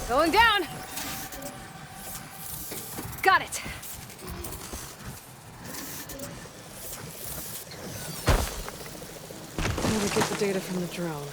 Going down! Got it! Now to get the data from the drone.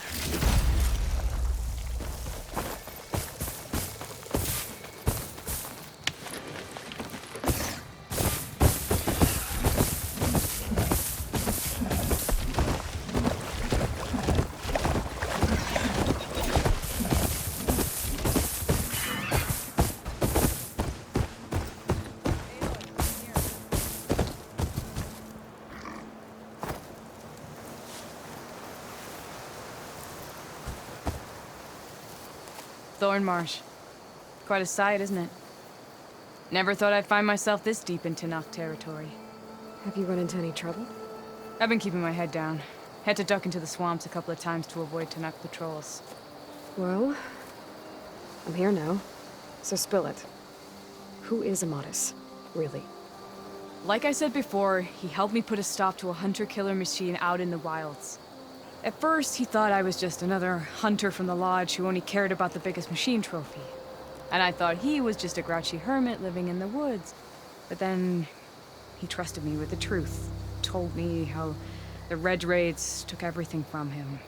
Thornmarsh. Quite a sight, isn't it? Never thought I'd find myself this deep in Tenakth territory. Have you run into any trouble? I've been keeping my head down. Had to duck into the swamps a couple of times to avoid Tenakth patrols. Well, I'm here now, so spill it. Who is Amatis, really? Like I said before, he helped me put a stop to a hunter-killer machine out in the wilds. At first, he thought I was just another hunter from the lodge who only cared about the biggest machine trophy. And I thought he was just a grouchy hermit living in the woods. But then, he trusted me with the truth. Told me how the Red Raids took everything from him.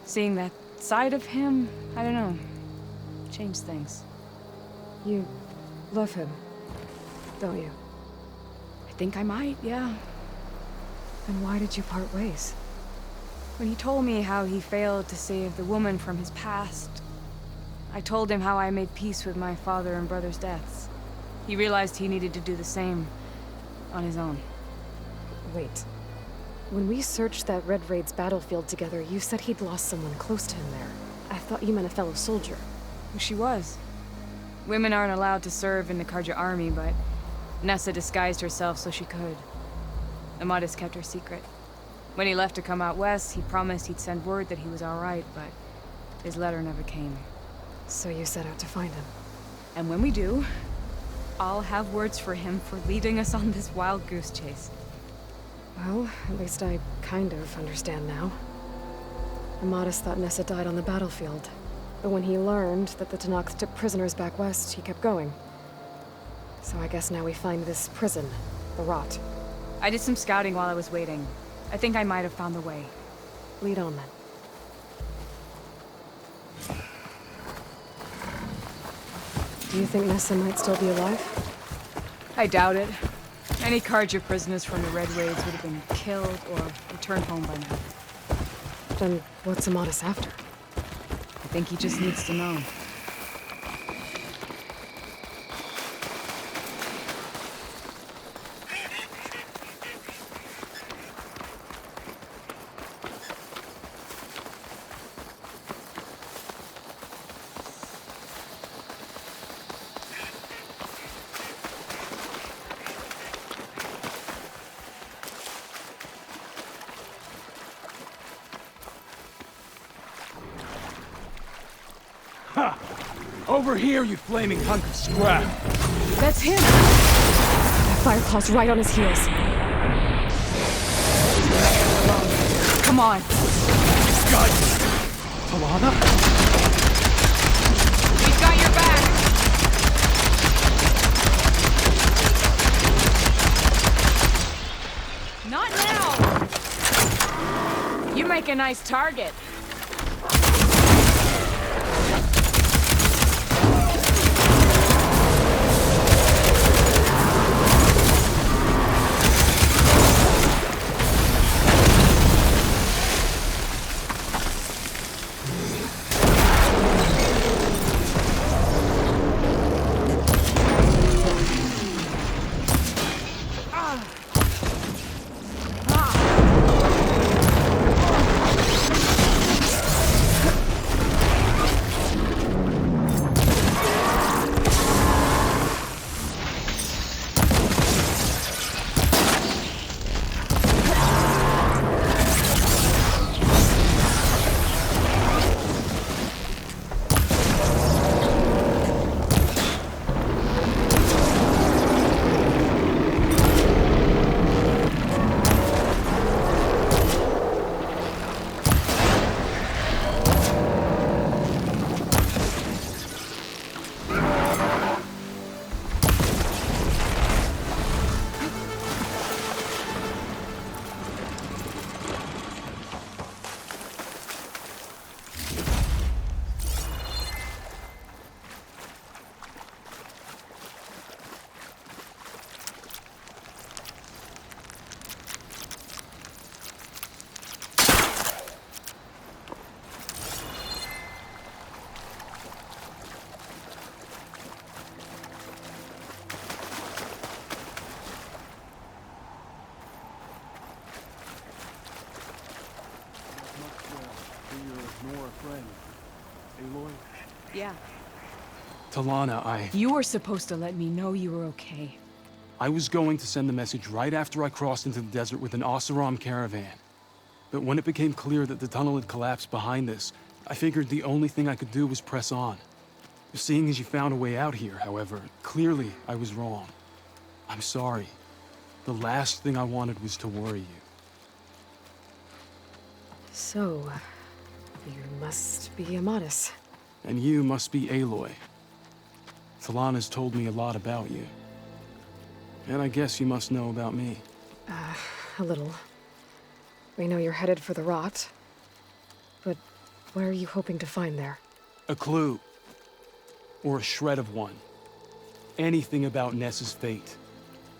Seeing that side of him, I don't know, changed things. You love him, don't you? I think I might, yeah. Then why did you part ways? When he told me how he failed to save the woman from his past, I told him how I made peace with my father and brother's deaths. He realized he needed to do the same on his own. Wait. When we searched that Red Raid's battlefield together, you said he'd lost someone close to him there. I thought you meant a fellow soldier. She was. Women aren't allowed to serve in the Karja army, but Nessa disguised herself so she could. Amatis kept her secret. When he left to come out west, he promised he'd send word that he was all right, but his letter never came. So you set out to find him. And when we do, I'll have words for him for leading us on this wild goose chase. Well, at least I kind of understand now. Amatis thought Nessa died on the battlefield, but when he learned that the Tenakth took prisoners back west, he kept going. So I guess now we find this prison, the Rot. I did some scouting while I was waiting. I think I might have found the way. Lead on, then. Do you think Nessa might still be alive? I doubt it. Any Karja prisoners from the Red Raids would have been killed or returned home by now. Then what's Amatis after? I think he just needs to know. Ha! Over here, you flaming hunk of scrap! That's him! That Fireclaw's right on his heels. Come on! God! Alana? We've got your back! Not now! You make a nice target. Nor a friend. Aloy? Yeah. Talana, You were supposed to let me know you were okay. I was going to send the message right after I crossed into the desert with an Oseram caravan. But when it became clear that the tunnel had collapsed behind us, I figured the only thing I could do was press on. Seeing as you found a way out here, however, clearly I was wrong. I'm sorry. The last thing I wanted was to worry you. So, you must be Amatis. And you must be Aloy. Talana's told me a lot about you. And I guess you must know about me. A little. We know you're headed for the rot. But what are you hoping to find there? A clue. Or a shred of one. Anything about Ness's fate.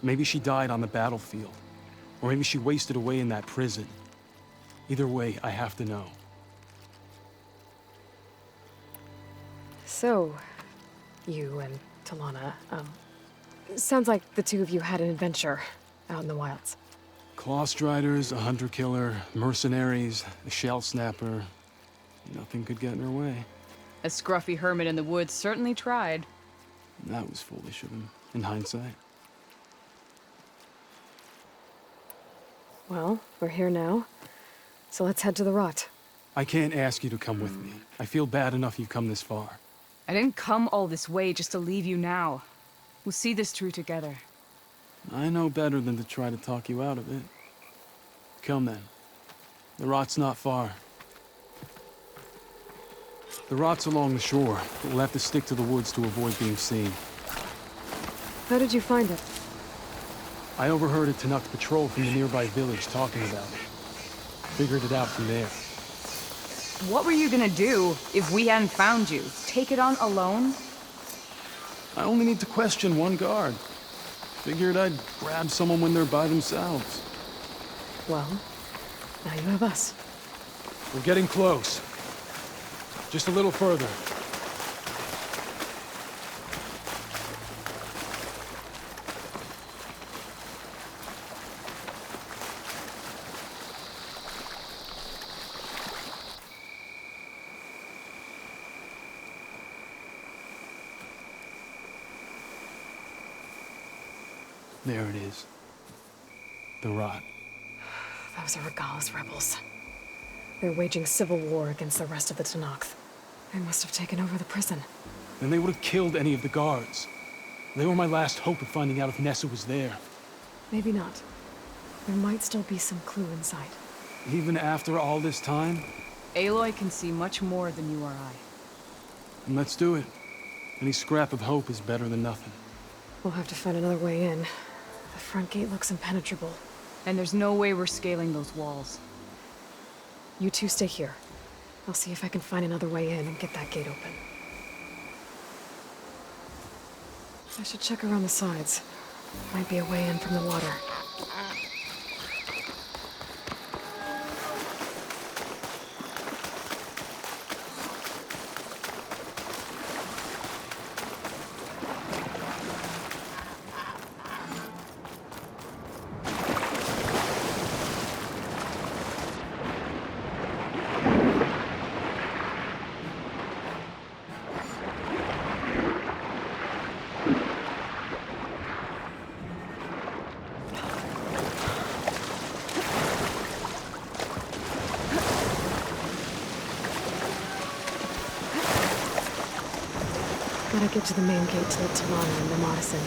Maybe she died on the battlefield. Or maybe she wasted away in that prison. Either way, I have to know. So, you and Talana, sounds like the two of you had an adventure out in the wilds. Clawstriders, a hunter-killer, mercenaries, a shell snapper. Nothing could get in her way. A scruffy hermit in the woods certainly tried. That was foolish of him, in hindsight. Well, we're here now, so let's head to the rot. I can't ask you to come with me. I feel bad enough you've come this far. I didn't come all this way just to leave you now. We'll see this through together. I know better than to try to talk you out of it. Come then. The rot's not far. The rot's along the shore, but we'll have to stick to the woods to avoid being seen. How did you find it? I overheard a Tanakh patrol from the nearby village talking about it. Figured it out from there. What were you gonna do if we hadn't found you? Take it on alone? I only need to question one guard. Figured I'd grab someone when they're by themselves. Well, now you have us. We're getting close. Just a little further. There it is. The rot. Those are Regal's rebels. They're waging civil war against the rest of the Tanakh. They must have taken over the prison. Then they would have killed any of the guards. They were my last hope of finding out if Nessa was there. Maybe not. There might still be some clue inside. Even after all this time? Aloy can see much more than you or I. And let's do it. Any scrap of hope is better than nothing. We'll have to find another way in. The front gate looks impenetrable. And there's no way we're scaling those walls. You two stay here. I'll see if I can find another way in and get that gate open. I should check around the sides. Might be a way in from the water. Gotta get to the main gate to let Talana and the Amatis in.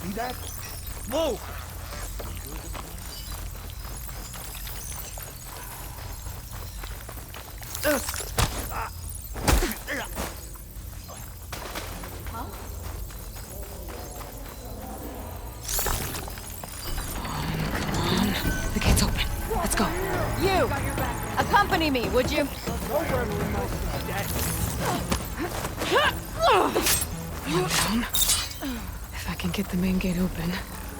See that? Whoa! The gate's open. Let's go. You! Accompany me, would you? Calm down. If I can can't get the main gate open.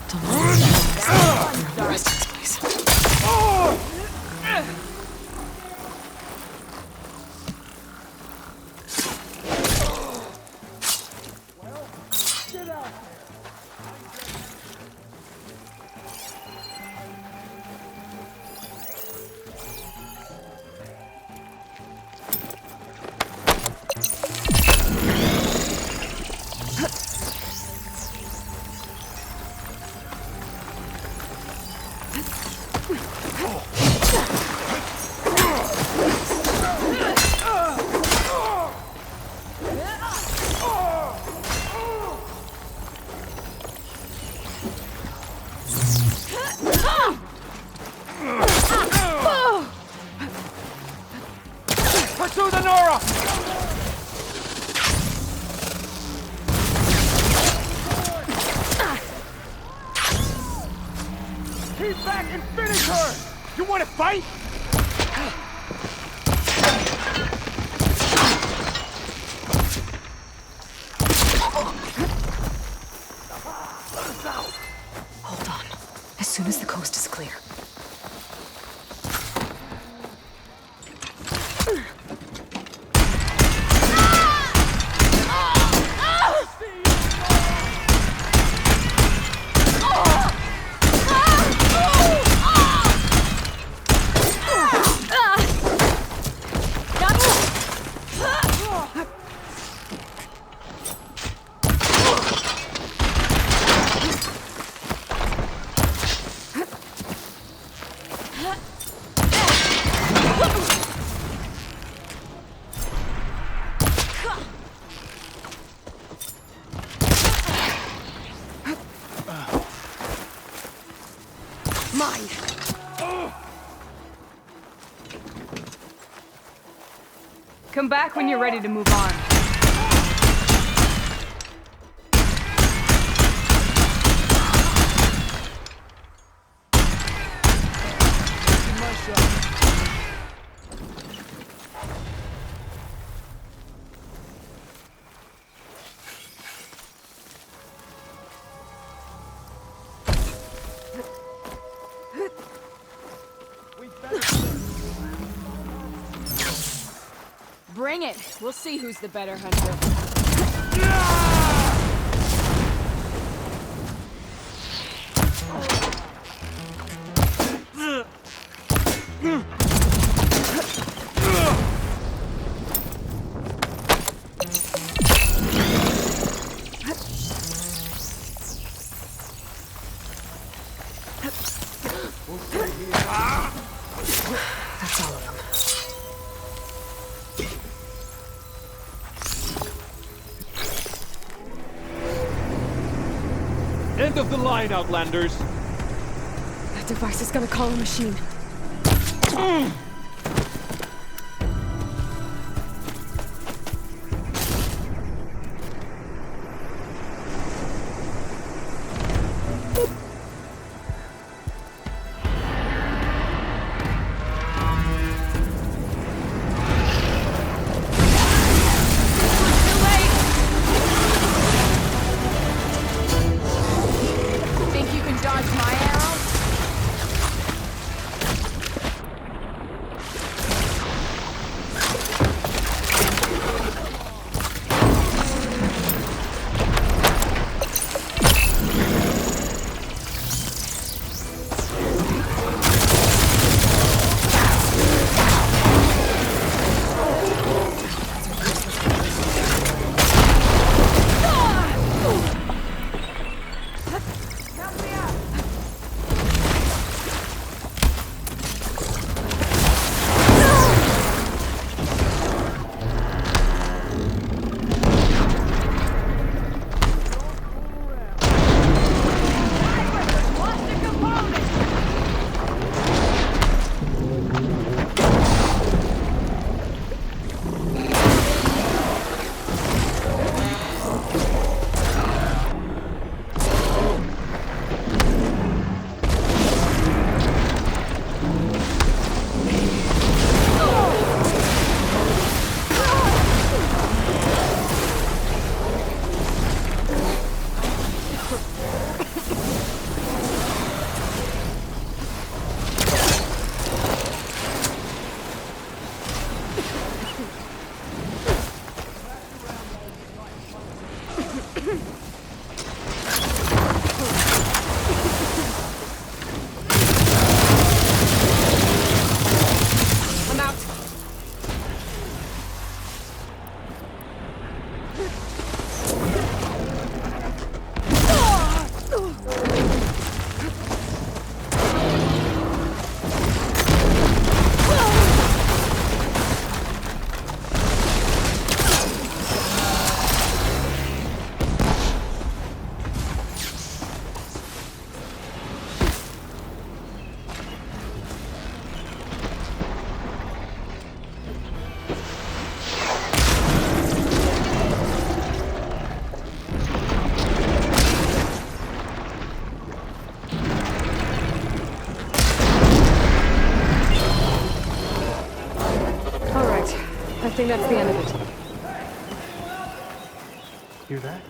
Tunnel's no rest in this place. Pursue the Nora! Keep back and finish her! You want to fight? Hold on. As soon as the coast is clear. Mine. Come back when you're ready to move on. Bring it. We'll see who's the better hunter. That's all of them. End of the line, Outlanders! That device is gonna call a machine. Think you can dodge my arrow? I'm out. All right. I think that's the end of it. Hear that?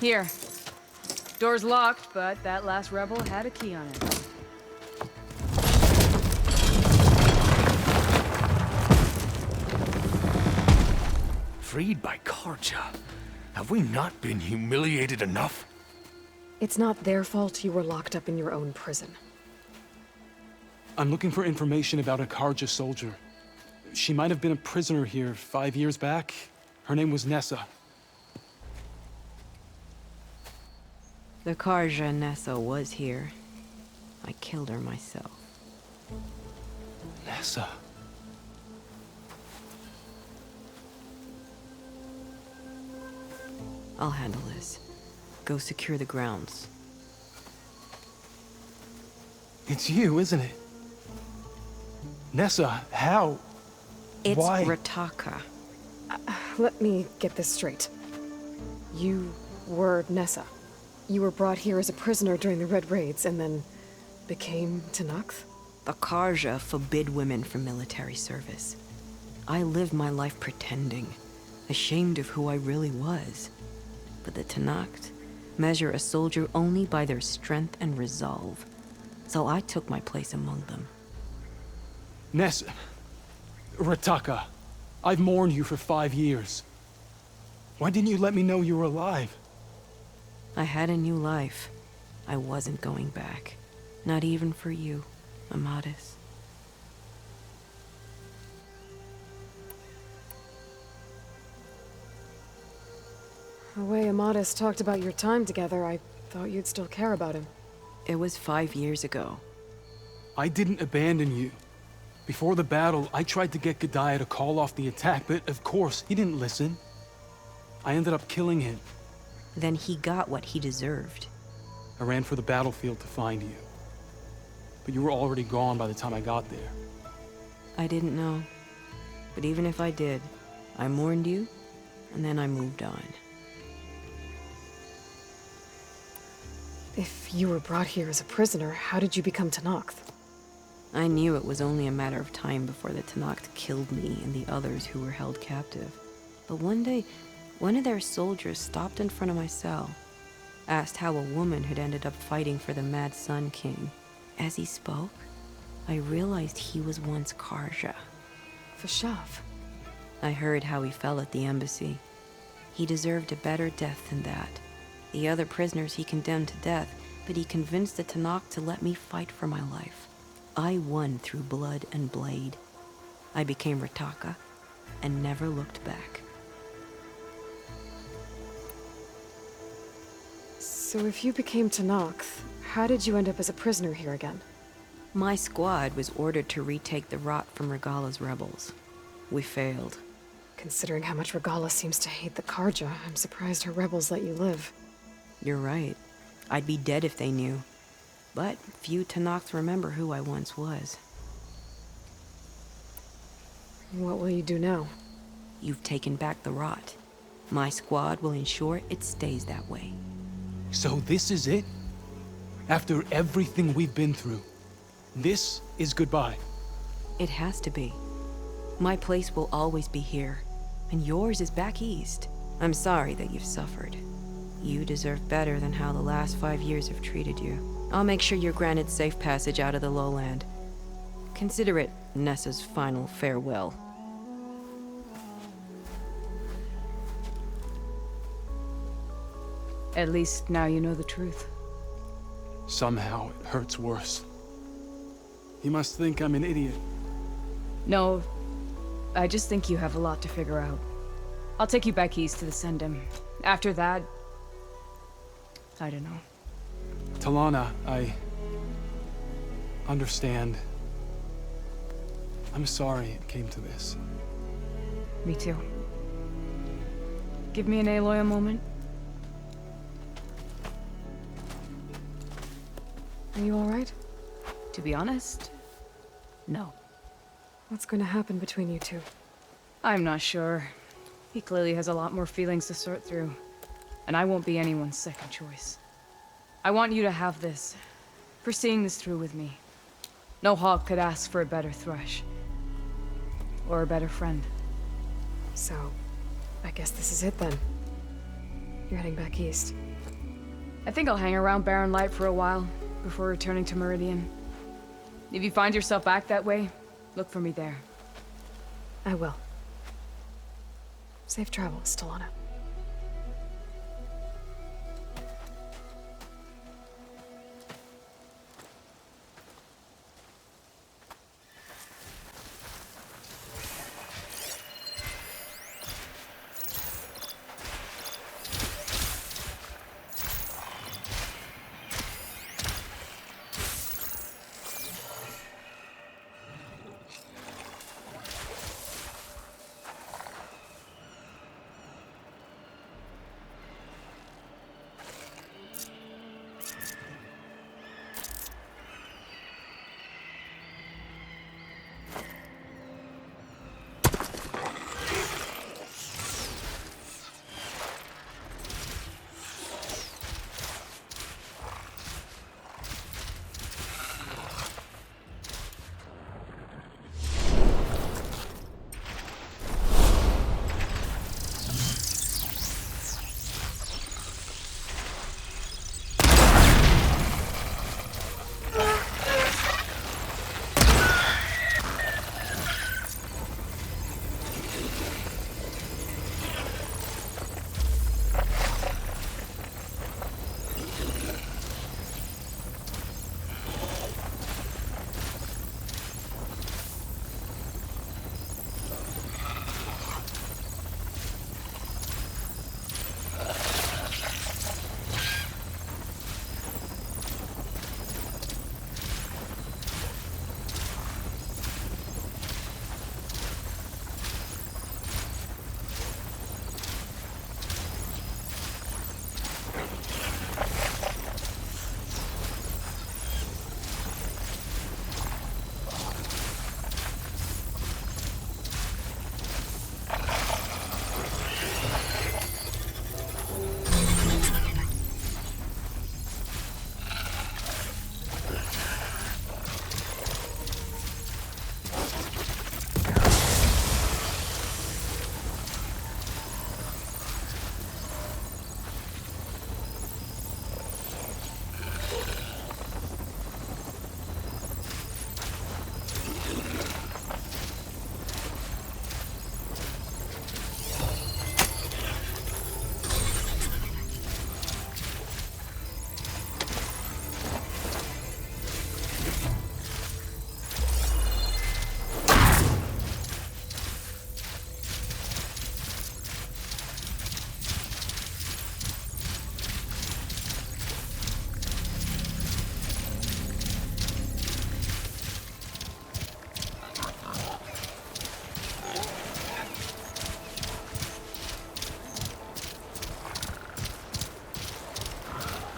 Here. Door's locked, but that last rebel had a key on it. Freed by Karja. Have we not been humiliated enough? It's not their fault you were locked up in your own prison. I'm looking for information about a Karja soldier. She might have been a prisoner here 5 years back. Her name was Nessa. The Karja Nessa was here. I killed her myself. Nessa? I'll handle this. Go secure the grounds. It's you, isn't it? Nessa, how? It's Why? Rataka. Let me get this straight. You were Nessa. You were brought here as a prisoner during the Red Raids and then became Tenakth? The Karja forbid women from military service. I lived my life pretending, ashamed of who I really was. But the Tenakth measure a soldier only by their strength and resolve. So I took my place among them. Nessa. Rataka. I've mourned you for 5 years. Why didn't you let me know you were alive? I had a new life. I wasn't going back. Not even for you, Amadis. The way Amadis talked about your time together, I thought you'd still care about him. It was 5 years ago. I didn't abandon you. Before the battle, I tried to get G'daiah to call off the attack, but of course, he didn't listen. I ended up killing him. Then he got what he deserved. I ran for the battlefield to find you. But you were already gone by the time I got there. I didn't know. But even if I did, I mourned you, and then I moved on. If you were brought here as a prisoner, how did you become Tenakth? I knew it was only a matter of time before the Tenakth killed me and the others who were held captive. But one day, one of their soldiers stopped in front of my cell, asked how a woman had ended up fighting for the Mad Sun King. As he spoke, I realized he was once Karja. Vashav. I heard how he fell at the embassy. He deserved a better death than that. The other prisoners he condemned to death, but he convinced the Tenakth to let me fight for my life. I won through blood and blade. I became Rataka and never looked back. So if you became Tenakth, how did you end up as a prisoner here again? My squad was ordered to retake the Rot from Regala's rebels. We failed. Considering how much Regala seems to hate the Karja, I'm surprised her rebels let you live. You're right. I'd be dead if they knew. But few Tenakths remember who I once was. What will you do now? You've taken back the rot. My squad will ensure it stays that way. So this is it? After everything we've been through, this is goodbye. It has to be. My place will always be here, and yours is back east. I'm sorry that you've suffered. You deserve better than how the last 5 years have treated you. I'll make sure you're granted safe passage out of the lowland. Consider it Nessa's final farewell. At least now you know the truth. Somehow it hurts worse. He must think I'm an idiot. No, I just think you have a lot to figure out. I'll take you back east to the Sendem. After that, I don't know. Talana, I understand. I'm sorry it came to this. Me too. Give me an Aloy a moment. Are you alright? To be honest, no. What's going to happen between you two? I'm not sure. He clearly has a lot more feelings to sort through, and I won't be anyone's second choice. I want you to have this, for seeing this through with me. No hawk could ask for a better thrush. Or a better friend. So, I guess this is it then. You're heading back east. I think I'll hang around Barren Light for a while, before returning to Meridian. If you find yourself back that way, look for me there. I will. Safe travels, Talana.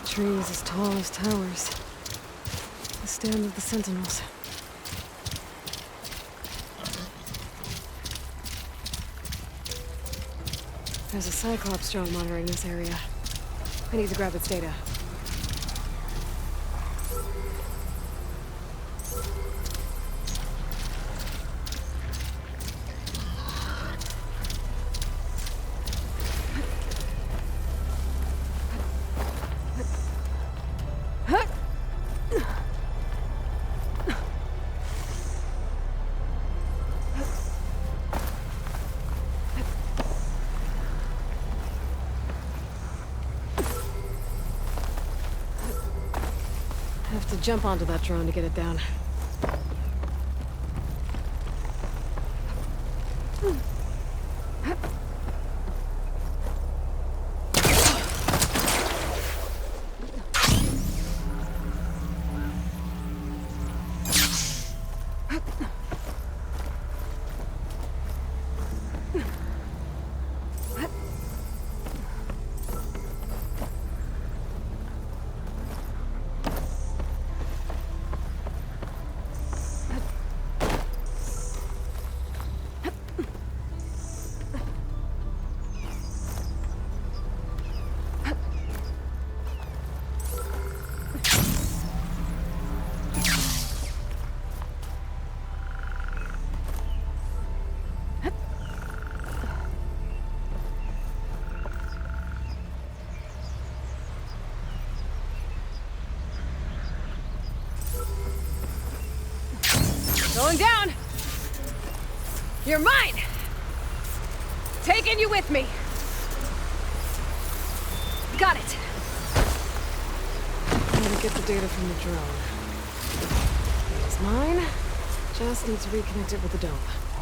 Trees as tall as towers. The stand of the sentinels. There's a Cyclops drone monitoring this area. I need to grab its data. Have to jump onto that drone to get it down. Going down! You're mine! Taking you with me! Got it! Gotta get the data from the drone. It's mine. Just need to reconnect it with the dome.